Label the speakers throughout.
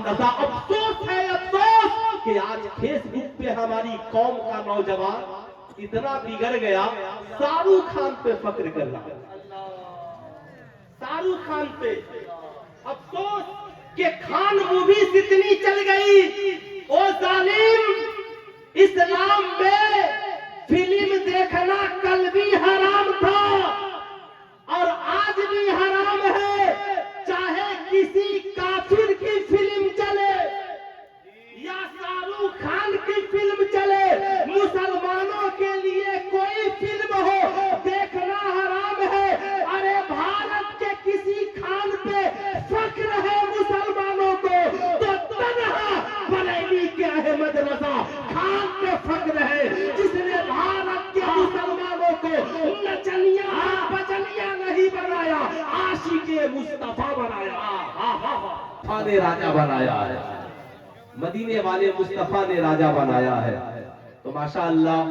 Speaker 1: رضا افسوس ہے افسوس کہ آج فیس بک پہ ہماری قوم کا نوجوان اتنا بگڑ گیا، شاہ رخ خان پہ فخر کر رہا ہے، شاہ رخ خان پہ۔ افسوس کہ خان موویز اتنی چل گئی، او ظالم اسلام میں فلم دیکھنا کل بھی حرام تھا اور آج بھی حرام ہے، چاہے کسی کافر کی فلم چلے یا شاہ رخ خان کی فلم چلے، مسلمانوں کے لیے کوئی فلم ہو دیکھنا حرام ہے۔ ارے بھارت کے کسی خان پہ فخر ہے مسلمانوں کو تو تنہا بریلی کے احمد رضا خان پہ فخر ہے، جس نے بھارت کے مسلمانوں کو نچنیاں بچنیاں نہیں بنایا، عاشق مصطفیٰ بنایا، نے راجہ بنایا ہے، مدینے والے مصطفیٰ نے راجہ بنایا ہے۔ تو ماشاءاللہ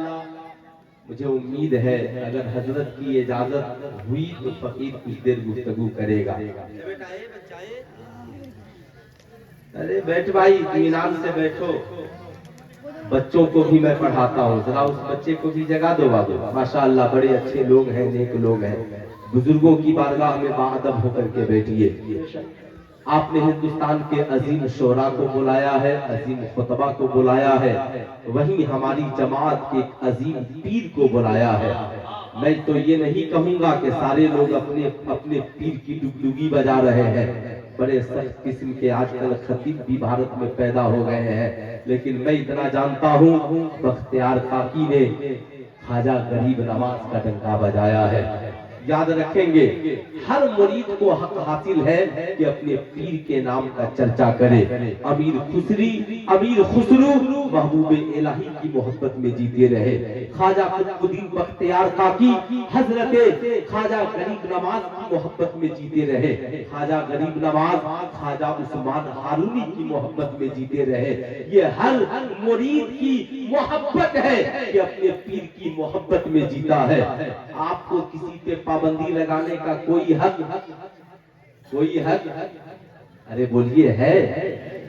Speaker 1: مجھے امید ہے اگر حضرت کی اجازت ہوئی تو فقیر کچھ دیر گفتگو کرے گا۔ ارے بیٹھ بھائی، اطمینان سے بیٹھو، بچوں کو بھی میں پڑھاتا ہوں، ذرا اس بچے کو بھی جگہ دو بابو۔ ماشاءاللہ بڑے اچھے لوگ ہیں، نیک لوگ ہیں، بزرگوں کی بارگاہ میں باادب ہو کر کے بیٹھیے۔ آپ نے ہندوستان کے عظیم شعراء کو بلایا ہے، عظیم خطبہ کو بلایا ہے، وہیں ہماری جماعت کے ایک عظیم پیر کو بلایا ہے۔ میں تو یہ نہیں کہوں گا کہ سارے لوگ اپنے اپنے پیر کی ڈگڈگی بجا رہے ہیں، بڑے سخت قسم کے آج کل خطیب بھی بھارت میں پیدا ہو گئے ہیں، لیکن میں اتنا جانتا ہوں بختیار کاکی نے خواجہ غریب نواز کا ڈنکا بجایا ہے۔ یاد رکھیں گے ہر مرید کو حق حاصل ہے کہ اپنے پیر کے نام کا چرچا کرے۔ امیر خسرو محبوب الہی کی محبت میں جیتے رہے، خواجہ قطب الدین بختیار کاکی حضرت خواجہ غریب نواز کی محبت میں جیتے رہے، خواجہ غریب نواز خواجہ عثمان ہارونی کی محبت میں جیتے رہے۔ یہ ہر مرید کی محبت ہے کہ اپنے پیر کی محبت میں جیتا ہے۔ آپ کو کسی پہ پابندی لگانے کا کوئی حق ارے بولیے ہے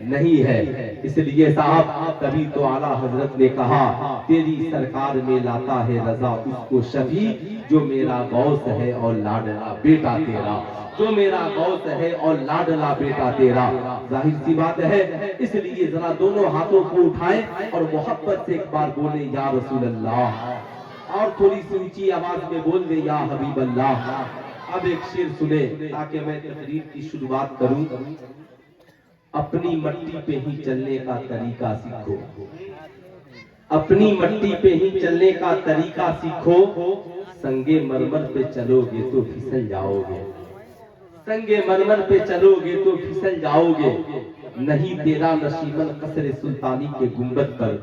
Speaker 1: نہیں ہے؟ اس لیے صاحب تبھی تو اعلیٰ حضرت نے کہا تیری سرکار میں لاتا ہے رضا اس کو شفیع جو میرا غوث ہے اور لاڈلا بیٹا تیرا، جو میرا غوث ہے اور لاڈلا بیٹا تیرا۔ ظاہر سی بات ہے، اس لیے ذرا دونوں ہاتھوں کو اٹھائیں اور محبت سے ایک بار بولیں یا رسول اللہ، اور تھوڑی سی اونچی آواز میں بول دیں یا حبیب اللہ۔ اب ایک شعر سنیں تاکہ میں تقریر کی شروعات کروں۔ اپنی مٹی پہ ہی چلنے کا طریقہ سیکھو، اپنی مٹی پہ ہی چلنے کا طریقہ سیکھو، سنگے مرمر پہ چلو گے تو پھسل جاؤ گے، سنگے مرمر پہ چلو گے تو پھسل جاؤ گے، نہیں تیرا نشیمن قصر سلطانی کے گنبد پر،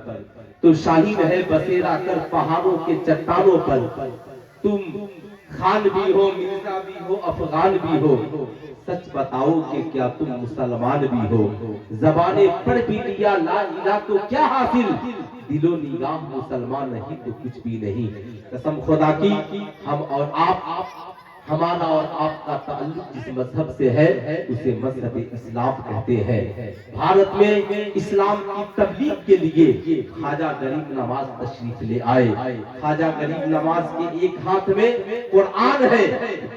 Speaker 1: تو شاہین ہے بسیرا کر پہاڑوں کے چٹانوں پر، تم خان بھی ہو مرزا بھی ہو افغان بھی ہو، سچ بتاؤ کہ کیا تم مسلمان بھی ہو، زبانیں پڑھ بھی لیا لا الہ تو کیا حاصل، دل و نگاہ مسلمان نہیں تو کچھ بھی نہیں۔ قسم خدا کی ہم اور آپ، ہمارا اور آپ کا تعلق جس مذہب سے ہے اسے مذہب اسلام کہتے ہیں۔ بھارت میں اسلام کی تبلیغ کے لیے خواجہ غریب نواز تشریف لے آئے۔ خواجہ غریب نواز کے ایک ہاتھ میں قرآن ہے،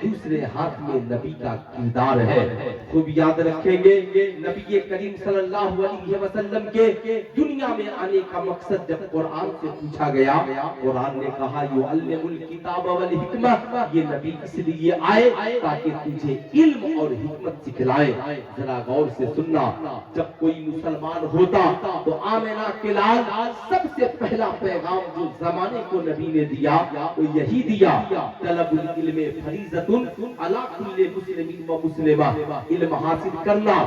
Speaker 1: دوسرے ہاتھ میں نبی کا کردار ہے۔ خوب یاد رکھیں گے نبی کریم صلی اللہ علیہ وسلم کے دنیا میں آنے کا مقصد جب قرآن سے پوچھا گیا، قرآن نے کہا یعلم الکتاب والحکمہ، یہ نبی اس لیے یہ آئے تاکہ تجھے علم اور حکمت سکھلائے۔ ذرا غور سے سننا، جب کوئی مسلمان ہوتا تو آمنہ کے لال سب سے پہلا پیغام جو زمانے کو نبی نے دیا وہ یہی دیا، طلب العلم فریضۃ علی کل مسلم و مسلمہ، علم حاصل کرنا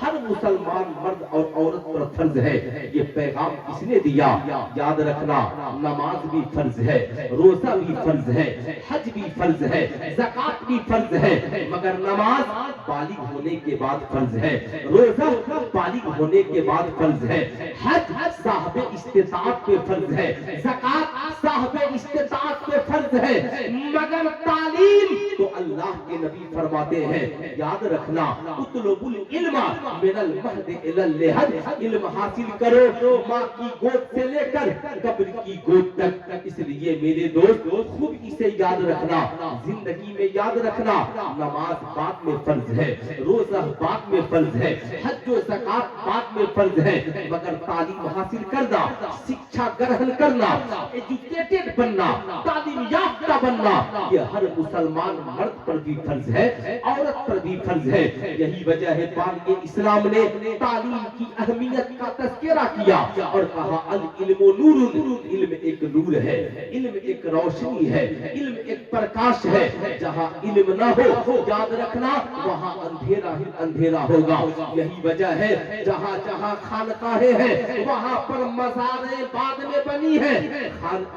Speaker 1: ہر مسلمان مرد اور عورت پر فرض ہے۔ یہ پیغام کس نے دیا؟ یاد رکھنا، نماز بھی فرض ہے، روزہ بھی فرض ہے، حج بھی فرض ہے، زکات زکات بھی فرض ہے مگر نماز بالغ ہونے کے بعد فرض ہے، روزہ بالغ ہونے کے بعد فرض ہے، حج صاحب استطاعت پہ فرض ہے، زکات صاحب استطاعت پہ فرض ہے، مگر تعلیم تو اللہ کے نبی فرماتے ہیں یاد رکھنا اطلب العلم من المہد الی اللحد، علم حاصل کرو ماں کی گود سے لے کر قبر کی گود تک۔ اس لیے میرے دوست خوب اسے یاد رکھنا، زندگی میں یاد رکھنا، نماز بعد میں فرض ہے، روزہ بعد میں فرض ہے، حج و زکات بعد میں فرض ہے، مگر تعلیم حاصل کرنا، شکشا گرہن کرنا، ایجوکیٹڈ بننا، تعلیم یافتہ بننا، یہ ہر مسلمان مرد پر بھی فرض ہے، عورت پر بھی فرض ہے۔ یہی وجہ ہے بانی اسلام نے تعلیم کی اہمیت کا تذکرہ کیا اور کہا العلم نور، علم ایک نور ہے، علم ایک روشنی ہے، علم ایک پرکاش ہے، جہاں علم نہ ہو یاد رکھنا وہاں اندھیرا ہی اندھیرا ہوگا۔ یہی وجہ ہے جہاں جہاں خانقاہیں ہیں وہاں پر مزاریں بعد میں بنی ہیں،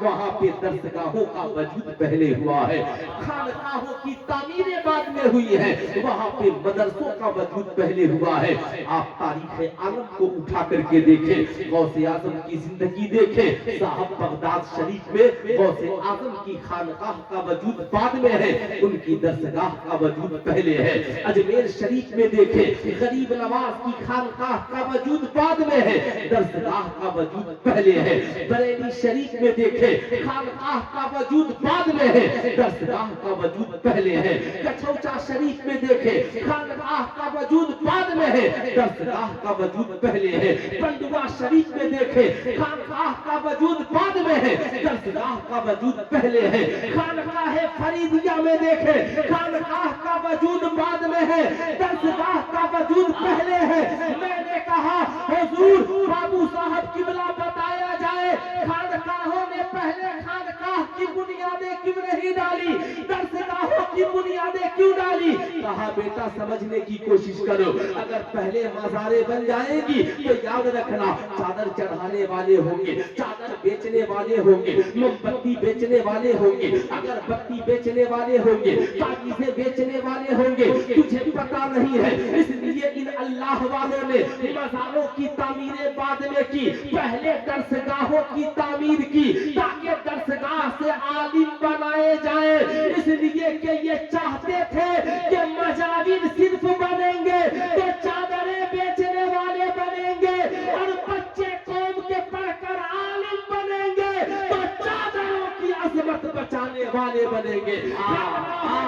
Speaker 1: وہاں پہ درسگاہوں کا وجود پہلے ہوا ہے، خانقاہوں کی تعمیریں بعد میں ہوئی ہیں، وہاں پہ مدرسوں کا وجود پہلے ہوا ہے۔ آپ تاریخ عالم کو اٹھا کر کے دیکھیں، غوث اعظم کی زندگی دیکھیں، صاحب بغداد شریف میں غوث اعظم کی خانقاہ کا وجود بعد میں ہے، ان کی درسگاہ کا وجود پہلے ہے۔ اجمیر شریف میں دیکھیں، غریب نواز کی خانقاہ کا وجود بعد میں ہے، درسگاہ کا وجود پہلے ہے۔ بریلی شریف میں دیکھیں، خانقاہ کا وجود بعد میں ہے، درسگاہ کا وجود پہلے ہے۔ کچھوچا شریف میں دیکھیں، خانقاہ کا وجود بعد میں ہے، درسگاہ کا وجود پہلے ہے۔ پنڈوا شریف میں دیکھیں، خانقاہ کا وجود بعد میں ہے، درسگاہ کا وجود پہلے ہے۔ خانقاہ فریدیہ میں دیکھیں، خانقاہ کا وجود بعد میں ہے، درسگاہ کا وجود پہلے ہے۔ میں نے کہا حضور بابو صاحب قبلہ بتایا جائے، خانقاہوں نے پہلے خانقاہ کی بنیادیں کیوں نہیں ڈالی، درسگاہوں کی بنیادیں کیوں ڈالی؟ کہا بیٹا سمجھنے کی کوشش کرو، اگر پہلے مزاریں بن جائیں گی تو یاد رکھنا چادر چڑھانے والے ہوں گے، چادر بیچنے والے ہوں گے، موم بتی بیچنے والے ہوں گے، اگر بتی بیچنے والے ہوں گے، تعویذیں بیچنے والے ہوں گے، تجھے پتا نہیں ہے۔ اس لیے ان اللہ والوں نے مزاروں کی تعمیریں بعد میں کی، پہلے درسگاہوں کی تعمیر کی تاکہ درسگاہ سے عالم بنائے جائیں، اس لیے کہ یہ چاہتے تھے کہ مجاہد صرف بنیں گے تو چادریں بیچنے والے بنیں گے، اور بچے قوم کے پڑھ کر عالم بنیں گے تو چادروں کی عظمت بچانے والے بنیں گے،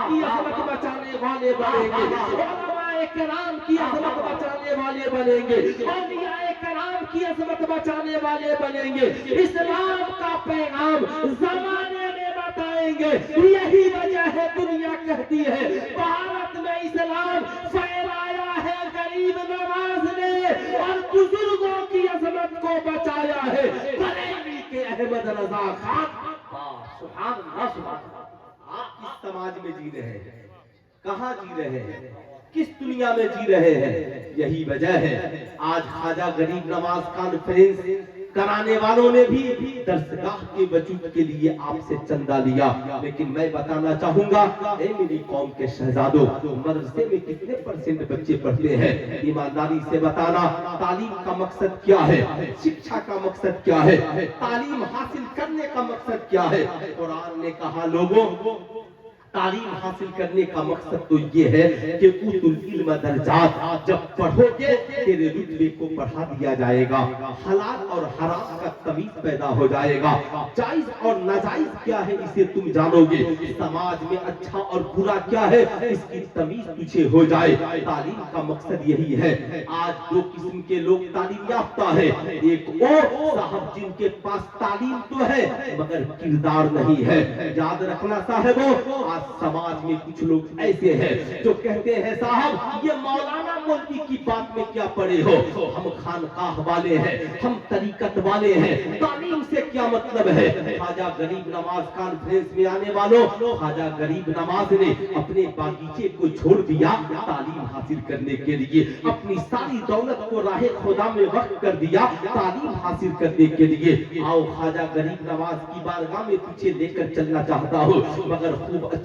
Speaker 1: کی عظمت بچانے والے بنیں گے، علماء کرام کی عظمت بچانے والے بنیں گے، اولیاء کرام کی عظمت بچانے والے بنیں گے، اسلام کا پیغام زمانے میں بتائیں گے۔ یہی وجہ ہے دنیا کہتی ہے بھارت میں اسلام پھیلایا ہے غریب نواز نے اور بزرگوں کی عظمت کو بچایا ہے بریلی کے احمد رضا خان۔ سبحان اللہ سبحان اللہ۔ آپ کس سماج میں جی رہے ہیں، کہاں جی رہے ہیں، کس دنیا میں جی رہے ہیں؟ یہی وجہ ہے آج خواجہ غریب نواز کانفرنس کرانے والوں نے بھی درسگاہ کے وجود کے لیے آپ سے چندہ لیا، لیکن میں بتانا چاہوں گا اے میری قوم کے شہزادوں، مدرسے میں کتنے پرسنٹ بچے پڑھتے ہیں؟ ایمانداری سے بتانا تعلیم کا مقصد کیا ہے، شکشا کا مقصد کیا ہے، تعلیم حاصل کرنے کا مقصد کیا ہے؟ قرآن نے کہا لوگوں تعلیم حاصل کرنے کا مقصد تو یہ ہے کہ اوتوا العلم درجات، جب پڑھو گے تیرے رتبے کو بڑھا دیا جائے گا، حلال اور حرام کا تمیز پیدا ہو جائے گا، جائز اور ناجائز کیا ہے اسے تم جانو گے، سماج میں اچھا اور برا کیا ہے اس کی تمیز تجھے ہو جائے۔ تعلیم کا مقصد یہی ہے۔ آج دو قسم کے لوگ تعلیم یافتہ ہیں، ایک وہ صاحب جن کے پاس تعلیم تو ہے مگر کردار نہیں ہے۔ یاد رکھنا صاحبوں، آج سماج میں کچھ لوگ ایسے ہیں جو کہتے ہیں صاحب یہ مولانا مولوی کی بات میں کیا پڑے ہو، ہم خانقاہ والے ہیں، ہم طریقت والے ہیں، تعلیم سے کیا مطلب ہے؟ خواجہ غریب نواز کانفرنس میں آنے والوں، خواجہ غریب نواز نے اپنے باغیچے کو چھوڑ دیا تعلیم حاصل کرنے کے لیے، اپنی ساری دولت کو راہ خدا میں وقف کر دیا تعلیم حاصل کرنے کے لیے۔ آؤ خواجہ غریب نواز کی بارگاہ میں تجھے لے کر چلنا چاہتا ہوں، مگر خوب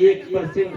Speaker 1: 1%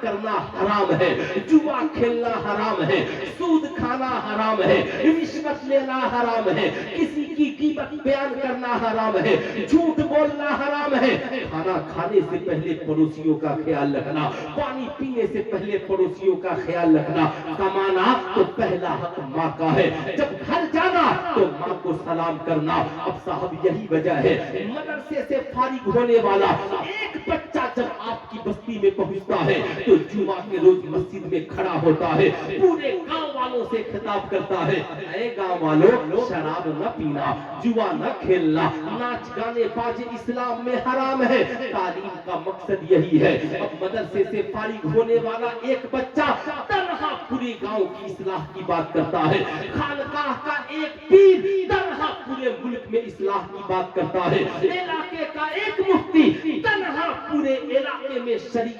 Speaker 1: کرنا حرام ہے، جوا کھیلنا حرام ہے، سود کھانا حرام ہے، رشوت لینا حرام ہے، کسی کی غیبت بیان کرنا حرام ہے، جھوٹ بولنا حرام ہے، کھانا کھانے سے پہلے پڑوسیوں کا خیال رکھنا، پانی پینے سے پہلے پڑوسیوں کا خیال رکھنا، کمانا تو پہلا حق ماں کا ہے، جب گھر جانا تو ماں کو سلام کرنا۔ اب صاحب یہی وجہ ہے مدرسے سے فارغ ہونے والا ایک بچہ جب آپ کی بستی میں پہنچتا ہے تو جمعہ کے روز مسجد میں کھڑا ہوتا ہے، پورے گاؤں والوں سے خطاب کرتا ہے، اے گاؤں والوں، شراب نہ پینا، جوا نہ کھیلنا، ناچ گانے باجے اسلام میں حرام ہے۔ تعلیم کا مقصد یہی ہے۔ اب مدرسے سے فارغ ہونے والا ایک بچہ تنہا پورے گاؤں کی اصلاح کی بات کرتا ہے، خانقاہ کا ایک پیر تنہا پورے ملک میں اصلاح کی بات کرتا ہے، علاقے کا ایک مفتی تنہا پورے علاقے میں شریعت